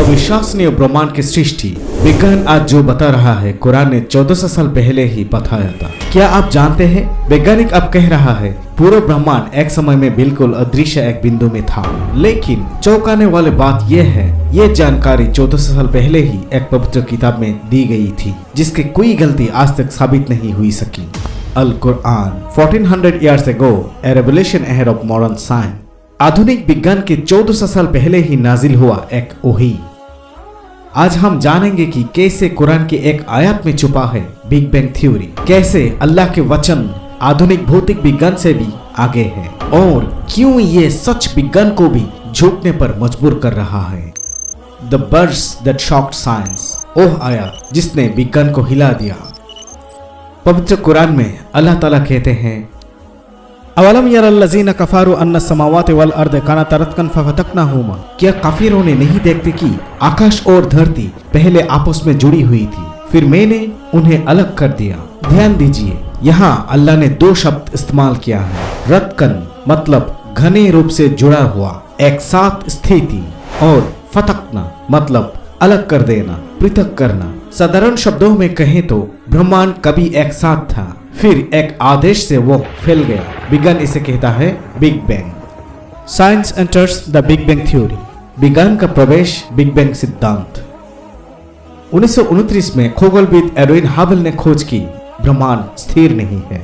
अविश्वसनीय ब्रह्मांड की सृष्टि विज्ञान आज जो बता रहा है कुरान ने 1400 साल पहले ही बताया था। क्या आप जानते हैं वैज्ञानिक अब कह रहा है पूरा ब्रह्मांड एक समय में बिल्कुल अदृश्य एक बिंदु में था। लेकिन चौंकाने वाली बात यह है ये जानकारी 1400 साल पहले ही एक पवित्र किताब में दी गई थी जिसकी कोई गलती आज तक साबित नहीं हुई सकी। अल Quran 1400 years ago, a revelation ahead of modern science। आधुनिक विज्ञान के 1400 साल पहले ही नाजिल हुआ एक वही। आज हम जानेंगे कि कैसे कुरान के एक आयत में छुपा है बिग बैंग थ्योरी, कैसे अल्लाह के वचन आधुनिक भौतिक विज्ञान से भी आगे है और क्यों ये सच विज्ञान को भी झुकने पर मजबूर कर रहा है। The birds that shocked science, oh आयत जिसने विज्ञान को हिला दिया। पवित्र कुरान में अल्लाह ताला कहते हैं अवलम यरल्लज़ीना कफ़ारू अन्ना समावाति वल अर्द कानता रत्कन फफतकनाहुमा। क्या काफिरों ने नहीं देखते कि आकाश और धरती पहले आपस में जुड़ी हुई थी फिर मैंने उन्हें अलग कर दिया। ध्यान दीजिए यहाँ अल्लाह ने दो शब्द इस्तेमाल किया है। रत्कन मतलब घने रूप से जुड़ा हुआ एक साथ स्थिति और फतकना मतलब अलग कर देना, पृथक करना। साधारण शब्दों में कहें तो ब्रह्मांड कभी एक साथ था फिर एक आदेश से वो फैल गया। विज्ञान इसे कहता है big bang. Science enters the big bang theory, विज्ञान का प्रवेश बिग बैंग सिद्धांत। 1929 में खगोलविद एडविन हबल ने खोज की ब्रह्मांड स्थिर नहीं है,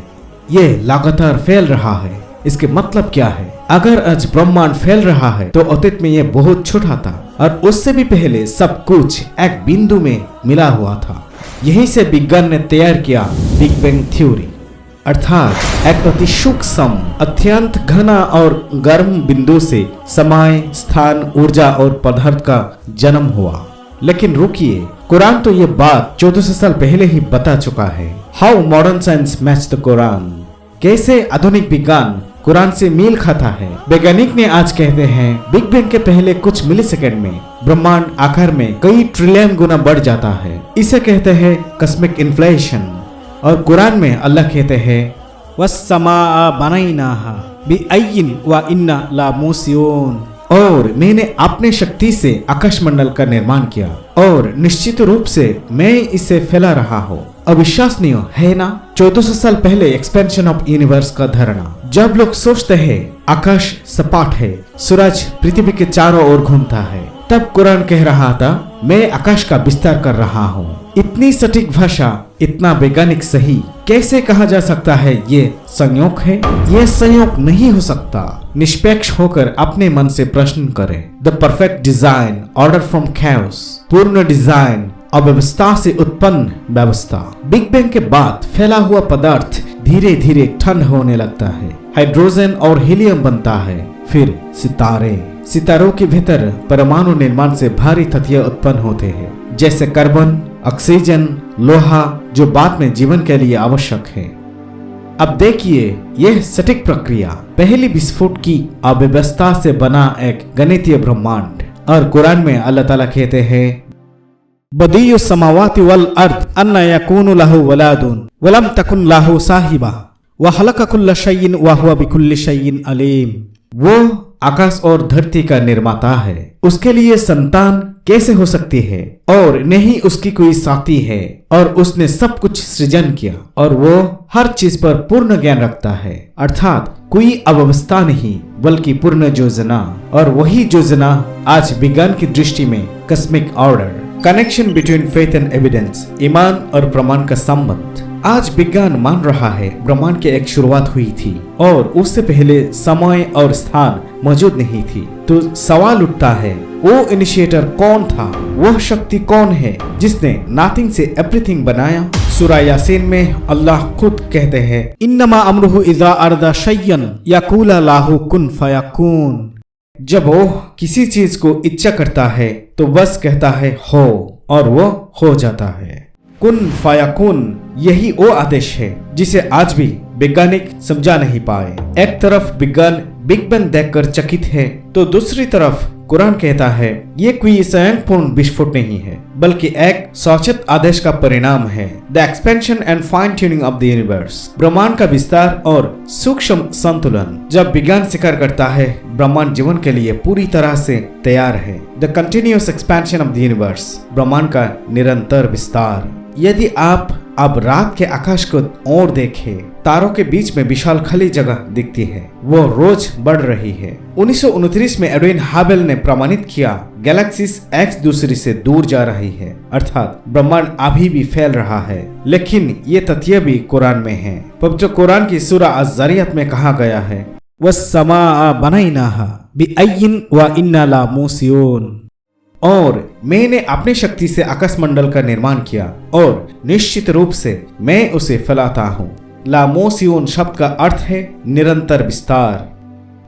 ये लगातार फैल रहा है। इसके मतलब क्या है? अगर आज ब्रह्मांड फैल रहा है तो अतीत में ये बहुत छोटा था और उससे भी पहले सब कुछ एक बिंदु में मिला हुआ था। यहीं से विज्ञान ने तैयार किया बिग बैंग थ्योरी, अर्थात एक अति सूक्ष्म अत्यंत घना और गर्म बिंदु से समय, स्थान, ऊर्जा और पदार्थ का जन्म हुआ। लेकिन रुकिए, कुरान तो ये बात 1400 साल पहले ही बता चुका है। How modern science match the Quran, कैसे आधुनिक विज्ञान कुरान से मेल खाता है। वैज्ञानिक ने आज कहते हैं बिग बैंग के पहले कुछ मिलीसेकंड में ब्रह्मांड आकार में कई ट्रिलियन गुना बढ़ जाता है। इसे कहते हैं कॉस्मिक इन्फ्लेशन। और कुरान में अल्लाह कहते हैं वस्समाअ बनैनाहा बिअय्यिन व इन्ना लामूसिऊन, और मैंने अपने शक्ति से आकाशमंडल का निर्माण किया और निश्चित रूप से मैं इसे फैला रहा हूँ। अविश्वसनीय है ना? 1400 साल पहले एक्सपेंशन ऑफ यूनिवर्स का धारणा। जब लोग सोचते हैं आकाश सपाट है, सूरज पृथ्वी के चारों ओर घूमता है, तब कुरान कह रहा था मैं आकाश का विस्तार कर रहा हूँ। इतनी सटीक भाषा, इतना वैज्ञानिक सही कैसे कहा जा सकता है ये संयोग है? ये संयोग नहीं हो सकता। निष्पक्ष होकर अपने मन से प्रश्न करें। The perfect design order from chaos, पूर्ण डिजाइन अव्यवस्था से उत्पन्न व्यवस्था। बिग बैंग के बाद फैला हुआ पदार्थ धीरे धीरे ठंड होने लगता है, हाइड्रोजन और हीलियम बनता है, फिर सितारों के भीतर परमाणु निर्माण से भारी तत्व उत्पन्न होते हैं जैसे कार्बन, ऑक्सीजन, लोहा जो बाद में जीवन के लिए आवश्यक है। अब देखिए यह सटीक प्रक्रिया, पहली विस्फोट की अव्यवस्था से बना एक गणितीय ब्रह्मांड। और कुरान में अल्लाह ताला कहते हैं बदीयु समावाति वल अर्द अन्ना यकूनु लहु वलादुन वलम तकुन लहु साहिबा व खलक़ कुल्ल शैइन व हुवा बिकुल्लि शैइन अलीम। वो आकाश और धरती का निर्माता है, उसके लिए संतान कैसे हो सकती है और नहीं उसकी कोई साथी है, और उसने सब कुछ सृजन किया और वो हर चीज पर पूर्ण ज्ञान रखता है, अर्थात कोई अव्यवस्था नहीं बल्कि पूर्ण योजना। और वही योजना आज विज्ञान की दृष्टि में cosmic order, connection between faith and evidence, ईमान और प्रमाण का संबंध। आज विज्ञान मान रहा है ब्रह्मांड की एक शुरुआत हुई थी और उससे पहले समय और स्थान मौजूद नहीं थी। तो सवाल उठता है वो इनिशिएटर कौन था? वह शक्ति कौन है जिसने नथिंग से एवरीथिंग बनाया? सूरा यासीन में अल्लाह खुद कहते हैं इन्नमा अमरुहु इज़ा अरदा शय्यन यक़ूलु लहु कुन फयकून। जब वो किसी चीज को इच्छा करता है तो बस कहता है हो और वो हो जाता है। कुन फयकून यही वो आदेश है जिसे आज भी वैज्ञानिक समझा नहीं पाए। एक तरफ विज्ञान बिग बैंग देखकर चकित है तो दूसरी तरफ कुरान कहता है ये कोई स्वयंपूर्ण विस्फोट नहीं है, बल्कि एक सौचित आदेश का परिणाम है। The expansion and fine tuning of the universe, ब्रह्मांड का विस्तार और सूक्ष्म संतुलन। जब विज्ञान स्वीकार करता है ब्रह्मांड जीवन के लिए पूरी तरह से तैयार है। The continuous expansion of the universe, ब्रह्मांड का निरंतर विस्तार। यदि आप अब रात के आकाश को और देखें, तारों के बीच में विशाल खाली जगह दिखती है, वो रोज बढ़ रही है। 1929 में एडविन हबल ने प्रमाणित किया गैलेक्सीज एक दूसरे से दूर जा रही है, अर्थात ब्रह्मांड अभी भी फैल रहा है। लेकिन ये तथ्य भी कुरान में है। पवित्र कुरान की सूरा अज़-ज़ारियात में कहा गया है वस्समाअ बनैनाहा बिअय्यिन व इन्ना लामूसिऊन, और मैंने अपनी शक्ति से आकाश मंडल का निर्माण किया और निश्चित रूप से मैं उसे फैलाता हूँ। लामोसियोन शब्द का अर्थ है निरंतर विस्तार,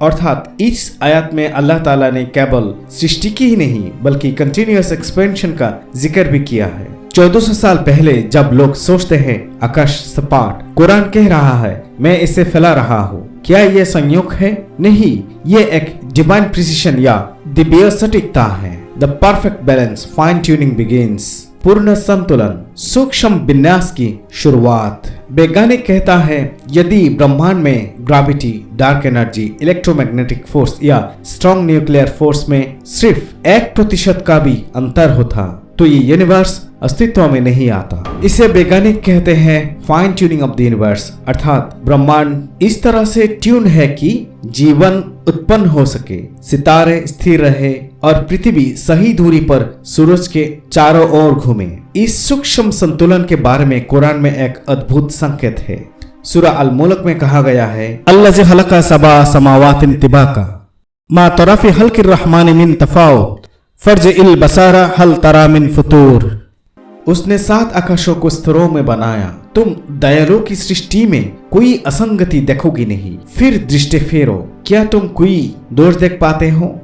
अर्थात इस आयत में अल्लाह ताला ने केवल सृष्टि की ही नहीं बल्कि कंटिन्यूअस एक्सपेंशन का जिक्र भी किया है। 1400 साल पहले जब लोग सोचते हैं आकाश सपाट, कुरान कह रहा है मैं इसे फैला रहा हूँ। क्या यह संयोग है? नहीं, ये एक डिवाइन प्रिसिशन या दिव्य सटीकता है। The perfect balance, fine tuning begins, पूर्ण संतुलन, सूक्ष्म विन्यास की शुरुआत। वैज्ञानिक कहता है यदि ब्रह्मांड में gravity, dark energy, electromagnetic force या स्ट्रॉन्ग न्यूक्लियर फोर्स में सिर्फ 1% का भी अंतर होता तो ये यूनिवर्स अस्तित्व में नहीं आता। इसे वैज्ञानिक कहते हैं fine tuning of the universe, अर्थात ब्रह्मांड इस तरह से ट्यून है कि जीवन उत्पन्न हो सके, सितारे स्थिर रहे और पृथ्वी सही दूरी पर सूरज के चारों ओर घूमे। इस सूक्ष्म संतुलन के बारे में कुरान में एक अद्भुत संकेत है। सूरा अल मुल्क में कहा गया है अल्लाज़ी खलक़ा सबा समावातिन तिबाका मा तरा फी खल्क़िर रहमानि मिन तफ़ावुत फर्जिइल बसारा हल तरा मिन फुतूर। उसने 7 आकाशों को स्तरों में बनाया, तुम दयालुओं की सृष्टि में कोई असंगति देखोगी नहीं। फिर दृष्टि फेरो, क्या तुम कोई दोष देख पाते हो?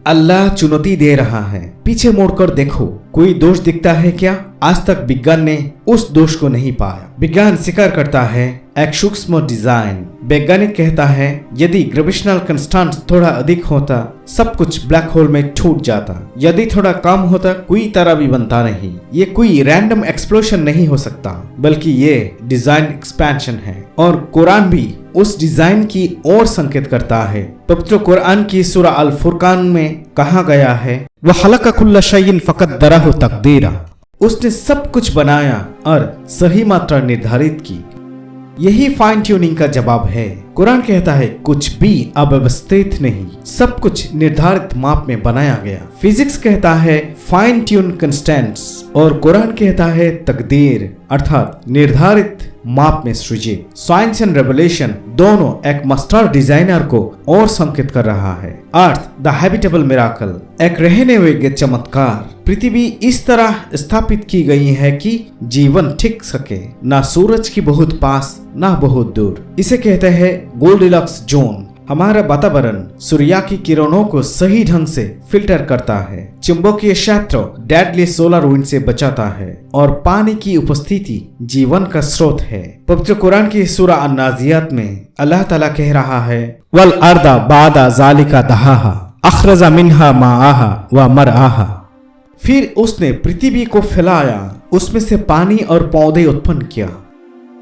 अल्लाह चुनौती दे रहा है, पीछे मुड़कर देखो, कोई दोष दिखता है क्या? आज तक विज्ञान ने उस दोष को नहीं पाया। विज्ञान स्वीकार करता है एक सूक्ष्म डिजाइन। वैज्ञानिक कहता है यदि ग्रेविटेशनल कंस्टेंट थोड़ा अधिक होता सब कुछ ब्लैक होल में छूट जाता, यदि थोड़ा कम होता कोई तारा भी बनता नहीं। ये कोई रैंडम एक्सप्लोजन नहीं हो सकता, बल्कि ये डिजाइन एक्सपेंशन है और कुरान भी उस डिजाइन की ओर संकेत करता है। पवित्र कुरान की सूरा अल फुरकान में कहा गया है व खलक़ कुल्ल शैइन फ़क़द्दरहु तक़दीरा, उसने सब कुछ बनाया और सही मात्रा निर्धारित की। यही फाइन ट्यूनिंग का जवाब है। कुरान कहता है कुछ भी अव्यवस्थित नहीं, सब कुछ निर्धारित माप में बनाया गया। फिजिक्स कहता है फाइन ट्यून कंस्टेंट्स और कुरान कहता है तकदीर, अर्थात निर्धारित माप में सृजित। साइंस एंड रेवोल्यूशन दोनों एक मास्टर डिजाइनर को और संकेत कर रहा है। अर्थ द हैबिटेबल मिराकल, एक रहने योग्य चमत्कार। पृथ्वी इस तरह स्थापित की गई है कि जीवन टिक सके, ना सूरज की बहुत पास ना बहुत दूर। इसे कहते हैं गोल्डिलॉक्स जोन। हमारा वातावरण सूर्य की किरणों को सही ढंग से फिल्टर करता है, चुंबकीय क्षेत्र डेडली सोलर विंड से बचाता है और पानी की उपस्थिति जीवन का स्रोत है। पवित्र कुरान की सूरा अन-नाज़ियात में अल्लाह ताला कह रहा है वल अर्दा बादा ज़ालिका दहाहा अखरजा मिन्हा माआहा व मरआहा। फिर उसने पृथ्वी को फैलाया, उसमें से पानी और पौधे उत्पन्न किया।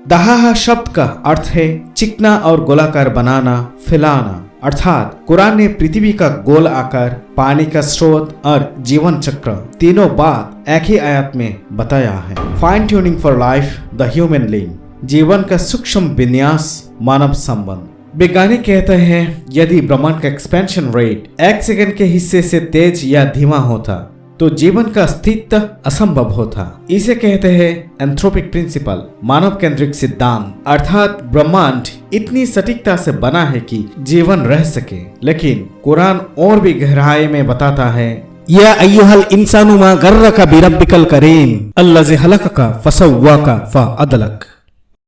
दहाहा शब्द का अर्थ है चिकना और गोलाकार बनाना, फैलाना, अर्थात कुरान ने पृथ्वी का गोल आकार, पानी का स्रोत और जीवन चक्र तीनों बात एक ही आयत में बताया है। Fine tuning for life the human link, जीवन का सूक्ष्म विन्यास, मानव संबंध। वैज्ञानिक कहते हैं यदि ब्रह्मांड का एक्सपेंशन रेट 1 सेकंड के हिस्से से तेज या धीमा होता तो जीवन का अस्तित्व असंभव होता। इसे कहते हैं एंथ्रोपिक प्रिंसिपल, मानव केंद्रिक सिद्धांत, अर्थात ब्रह्मांड इतनी सटीकता से बना है कि जीवन रह सके। लेकिन कुरान और भी गहराई में बताता है या अय्युहल इंसानु मा गर्रका बिरब्बिकल करीम अल्लज़ी खलक़का फसव्वाका फअदलक।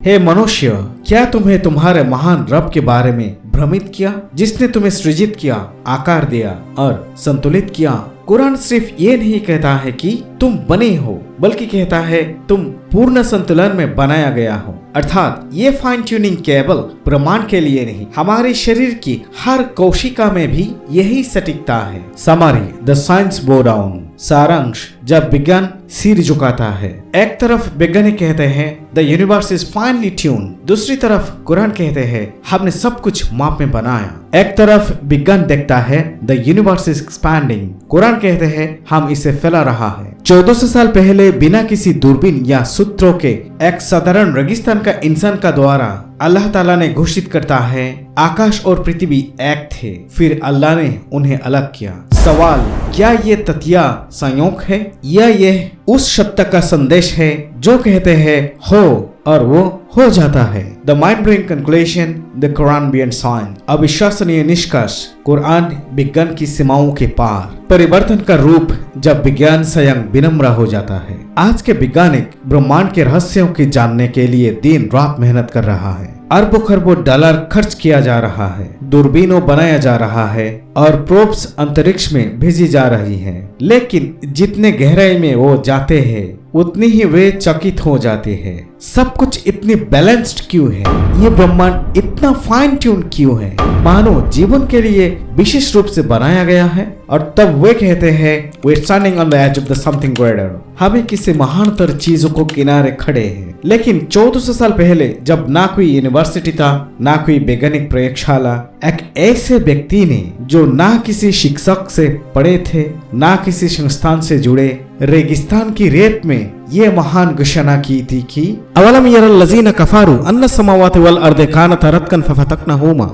हे मनुष्य, क्या तुम्हें तुम्हारे महान रब के बारे में भ्रमित किया, जिसने तुम्हें सृजित किया, आकार दिया और संतुलित किया। कुरान सिर्फ ये नहीं कहता है कि तुम बने हो, बल्कि कहता है तुम पूर्ण संतुलन में बनाया गया हो, अर्थात ये फाइन ट्यूनिंग केवल ब्रह्मांड के लिए नहीं, हमारे शरीर की हर कोशिका में भी यही सटीकता है। समरी द साइंस बो डाउन। सारांश, जब विज्ञान सिर झुकाता है। एक तरफ वैज्ञानिक कहते हैं the universe is finally tune, दूसरी तरफ कुरान कहते हैं हमने सब कुछ माप में बनाया। एक तरफ विज्ञान देखता है the universe is expanding, Quran कहते हैं हम इसे फैला रहा है। 1400 साल पहले बिना किसी दूरबीन या सूत्रों के एक साधारण रेगिस्तान का इंसान का द्वारा अल्लाह ताला ने घोषित करता है आकाश और पृथ्वी एक थे, फिर अल्लाह ने उन्हें अलग किया। सवाल, क्या ये तथ्य संयोग है या यह उस शब्द का संदेश है जो कहते हैं हो और वो हो जाता है। The mind blowing conclusion, the Quran beyond science. अविश्वसनीय निष्कर्ष, कुरान विज्ञान की सीमाओं के पार। परिवर्तन का रूप जब विज्ञान स्वयं विनम्र हो जाता है। आज के वैज्ञानिक ब्रह्मांड के रहस्यों की जानने के लिए दिन रात मेहनत कर रहा है। अरबों खरबों डॉलर खर्च किया जा रहा है, दूरबीनों बनाया जा रहा है और प्रोब्स अंतरिक्ष में भेजी जा रही हैं। लेकिन जितने गहराई में वो जाते हैं उतनी ही वे चकित हो जाते हैं। सब कुछ इतनी बैलेंस्ड क्यों है? ये ब्रह्मांड इतना फाइन ट्यून क्यों है? मानो जीवन के लिए विशेष रूप से बनाया गया है। और तब वे कहते हैं we're standing on the edge of the something greater, हमें किसी महानतर चीजों को किनारे खड़े हैं। लेकिन 1400 साल पहले जब ना कोई यूनिवर्सिटी था, ना कोई वैज्ञानिक प्रयोगशाला, एक ऐसे व्यक्ति ने जो ना किसी शिक्षक से पढ़े थे, ना किसी संस्थान से जुड़े, रेगिस्तान की रेत में ये महान घोषणा की थी कि अवलम यरल लजीना कफारू अन्ना समावाति वल अर्दे कानता रत्कन फफतकनहुमा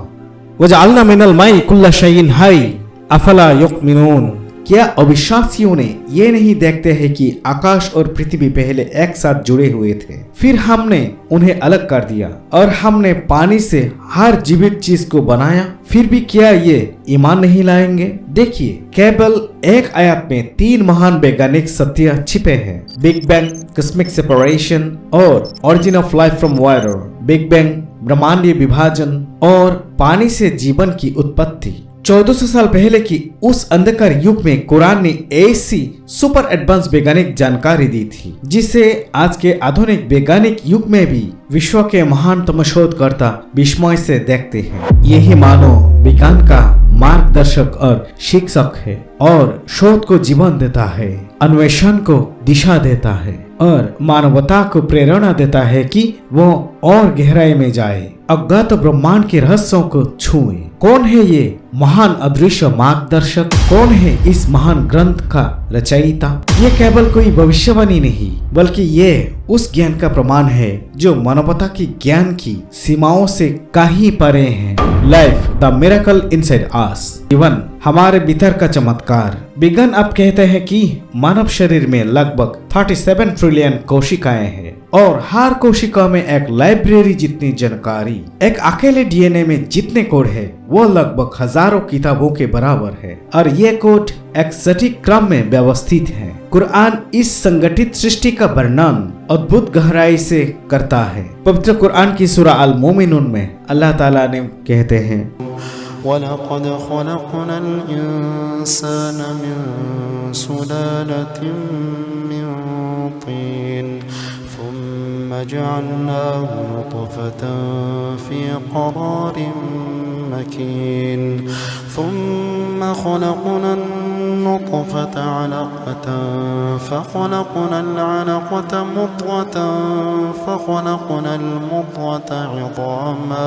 वजअलना मिनल माई कुल्ला शैइन हई अफला युमिनून। क्या अविश्वासियों ने ये नहीं देखते हैं कि आकाश और पृथ्वी पहले एक साथ जुड़े हुए थे, फिर हमने उन्हें अलग कर दिया और हमने पानी से हर जीवित चीज को बनाया, फिर भी क्या ये ईमान नहीं लाएंगे? देखिए, केवल एक आयत में 3 महान वैज्ञानिक सत्य छिपे हैं। बिग बैंग, कॉस्मिक सेपरेशन और origin of life from water. Big bang ब्रह्मांडीय विभाजन और पानी से जीवन की उत्पत्ति। 1400 साल पहले की उस अंधकार युग में कुरान ने ऐसी सुपर एडवांस वैज्ञानिक जानकारी दी थी जिसे आज के आधुनिक वैज्ञानिक युग में भी विश्व के महानतम शोधकर्ता विस्मय से देखते हैं। यही मानव विज्ञान का मार्गदर्शक और शिक्षक है और शोध को जीवन देता है, अन्वेषण को दिशा देता है और मानवता को प्रेरणा देता है कि वो और गहराई में जाए, अज्ञात ब्रह्मांड के रहस्यों को छुए। कौन है ये महान अदृश्य मार्गदर्शक? कौन है इस महान ग्रंथ का रचयिता? ये केवल कोई भविष्यवाणी नहीं बल्कि ये उस ज्ञान का प्रमाण है जो मानवता की ज्ञान की सीमाओं से कहीं परे है। Life the miracle inside us, जीवन हमारे भीतर का चमत्कार। विज्ञान अब कहते हैं कि मानव शरीर में लगभग 37 ट्रिलियन कोशिकाएं हैं और हर कोशिका में एक लाइब्रेरी जितनी जानकारी। एक अकेले डीएनए में जितने कोड है वो लगभग हजारों किताबों के बराबर है और ये कोड एक सटीक क्रम में व्यवस्थित है। कुरान इस संगठित सृष्टि का वर्णन अद्भुत गहराई से करता है। पवित्र कुरान की सूरा अल मोमिनून में अल्लाह ताला ने कहते हैं वलक़द ख़लक़नल इंसान मिन सुलालतिन मिन तीन थुम्मा जअलनाहु नुत्फ़तन फ़ी क़रारिन मकीन थुम्मा ख़लक़नन नुत्फ़ता अलक़तन फ़ख़लक़नल अलक़ता मुद्ग़तन फ़ख़लक़नल मुद्ग़ता इज़ामा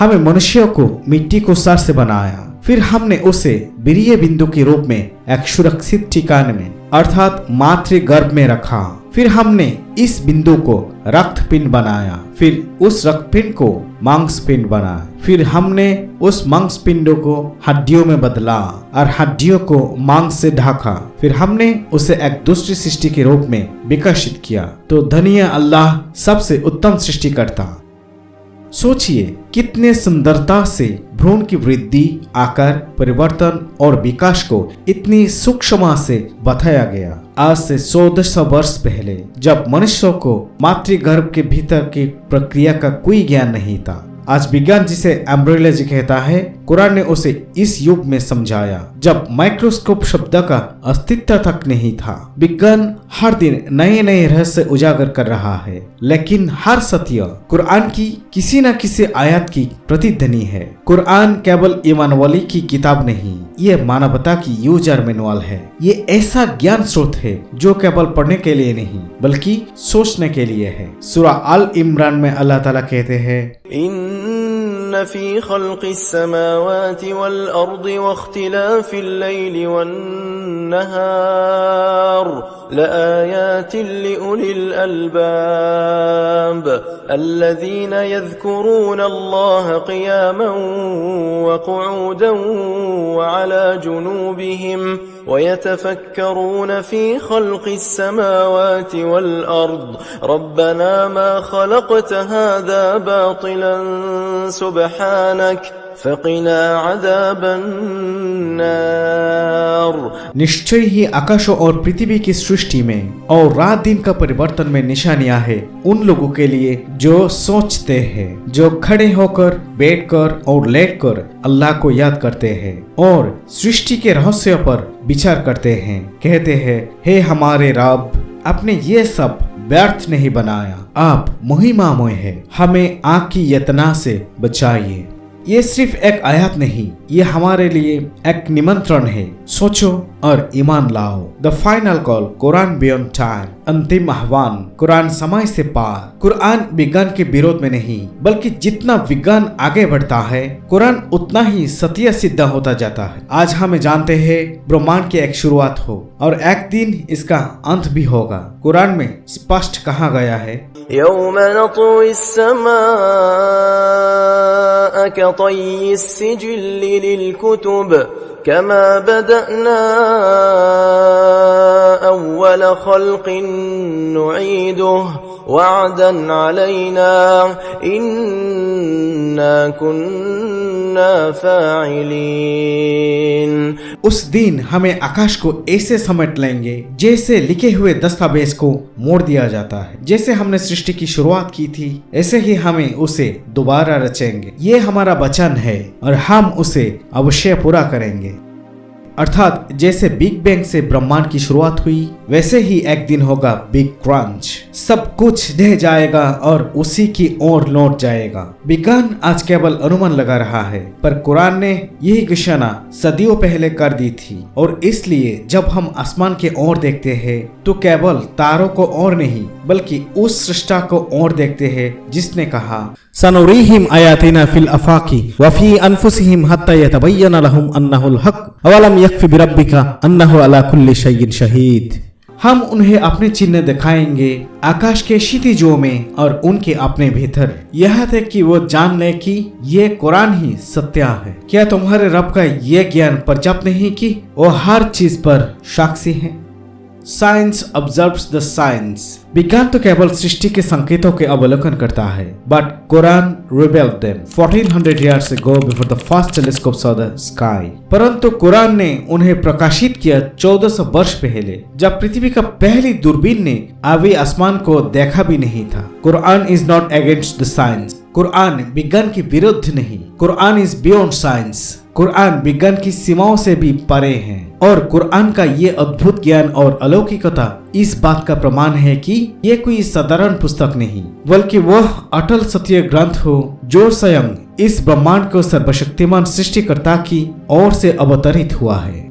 हमें मनुष्यों को मिट्टी को सर से बनाया, फिर हमने उसे बिरिय बिंदु के रूप में एक सुरक्षित ठिकाने में अर्थात मातृगर्भ में रखा। फिर हमने इस बिंदु को रक्तपिंड बनाया, फिर उस रक्तपिंड को मांसपिंड बनाया, फिर हमने उस मांसपिंडों को हड्डियों में बदला और हड्डियों को मांस से ढका, फिर हमने उसे एक दूसरी सृष्टि के रूप में विकसित किया। तो धन्य अल्लाह सबसे उत्तम सृष्टिकर्ता। सोचिए कितने सुंदरता से भ्रूण की वृद्धि, आकार, परिवर्तन और विकास को इतनी सूक्ष्म से बताया गया। आज से 1400 वर्ष पहले जब मनुष्यों को मातृगर्भ के भीतर की प्रक्रिया का कोई ज्ञान नहीं था, आज विज्ञान जिसे एम्ब्रियोलॉजी कहता है, कुरान ने उसे इस युग में समझाया जब माइक्रोस्कोप शब्द का अस्तित्व तक नहीं था। विज्ञान हर दिन नए नए रहस्य उजागर कर रहा है, लेकिन हर सत्य कुरान की किसी न किसी आयत की प्रतिध्वनि है। कुरान केवल ईमान वाली की किताब नहीं, ये मानवता की यूजर मैनुअल है। ये ऐसा ज्ञान स्रोत है जो केवल पढ़ने के लिए नहीं बल्कि सोचने के लिए है। सूरा अल इमरान में अल्लाह ताला कहते हैं, इन्न फी खल्क़िस समावाति वल अर्दि वख्तिलाफिल लैलि वन नहार लआयातिन लिउलिल अलबाब अल्लज़ीना यज़्कुरूना अल्लाह क़ियामन व क़ुऊदन व अला जुनूबिहिम वयतफक्करून फी खल्क़िस समावाति वल अर्द रब्बना मा खलक़त हाज़ा बातिलन सुब्हानक फ़क़िना अज़ाबन्नार। निश्चय ही आकाशों और पृथ्वी की सृष्टि में और रात दिन का परिवर्तन में निशानियां हैं उन लोगों के लिए जो सोचते हैं, जो खड़े होकर, बैठकर और लेटकर अल्लाह को याद करते हैं और सृष्टि के रहस्यों पर विचार करते हैं। कहते हैं, हे हमारे रब, आपने ये सब व्यर्थ नहीं बनाया, आप महिमामय है, हमें आग की यातना से बचाइए। ये सिर्फ एक आयत नहीं, ये हमारे लिए एक निमंत्रण है। सोचो और ईमान लाओ। The final call, Quran beyond time, अंतिम आह्वान, कुरान समय से पार। कुरान विज्ञान के विरोध में नहीं, बल्कि जितना विज्ञान आगे बढ़ता है, कुरान उतना ही सत्य सिद्ध होता जाता है। आज हम जानते हैं ब्रह्मांड की एक शुरुआत हो और एक दिन इसका अंत भी होगा। कुरान में स्पष्ट कहा गया है, यौम नतुइस समाअ कतय्यिस सिजिल्लि लिलकुतुब कमा बदअना अव्वल खल्क़िन नुईदुहु वअदन अलैना इन्ना कुन्ना फ़ाइलीन। उस दिन हमें आकाश को ऐसे समेट लेंगे जैसे लिखे हुए दस्तावेज को मोड़ दिया जाता है। जैसे हमने सृष्टि की शुरुआत की थी, ऐसे ही हमें उसे दोबारा रचेंगे। ये हमारा वचन है और हम उसे अवश्य पूरा करेंगे। अर्थात जैसे बिग बैंग से ब्रह्मांड की शुरुआत हुई, वैसे ही एक दिन होगा बिग क्रंच। सब कुछ ढह जाएगा और उसी की ओर लौट जाएगा। विज्ञान आज केवल अनुमान लगा रहा है, पर कुरान ने यही घोषणा सदियों पहले कर दी थी। और इसलिए जब हम आसमान के ओर देखते हैं तो केवल तारों को और नहीं बल्कि उस सृष्टा को और देखते हैं जिसने कहा, सनुरीहिम आयातिना फिल अफाकी व फी अनफुसिहिम हत्ता यतबय्यन लहुम अन्नहुल हक अवलम यकफी बिरब्बिका अन्नहु अला कुल्ली शैइन शहीद। हम उन्हें अपने चिन्ह दिखाएंगे आकाश के क्षितिजों में और उनके अपने भीतर, यह तक कि वो जान ले कि ये कुरान ही सत्य है। क्या तुम्हारे रब का ये ज्ञान पर्याप्त नहीं कि वो हर चीज पर साक्षी है? Science observes the science. विज्ञान तो केवल सृष्टि के संकेतों के अवलोकन करता है, but Quran revealed them 1400 years ago before the first telescopes saw the sky। परंतु कुरान ने उन्हें प्रकाशित किया 1400 वर्ष पहले, जब पृथ्वी का पहली दूरबीन ने आवी आसमान को देखा भी नहीं था। Quran is not against the science. Quran विज्ञान के विरुद्ध नहीं। Quran is beyond science. Quran विज्ञान की सीमाओं से भी परे है और कुरान का ये अद्भुत ज्ञान और अलौकिकता इस बात का प्रमाण है कि ये कोई साधारण पुस्तक नहीं, बल्कि वह अटल सत्य ग्रंथ हो जो स्वयं इस ब्रह्मांड को सर्वशक्तिमान सृष्टिकर्ता की ओर से अवतरित हुआ है।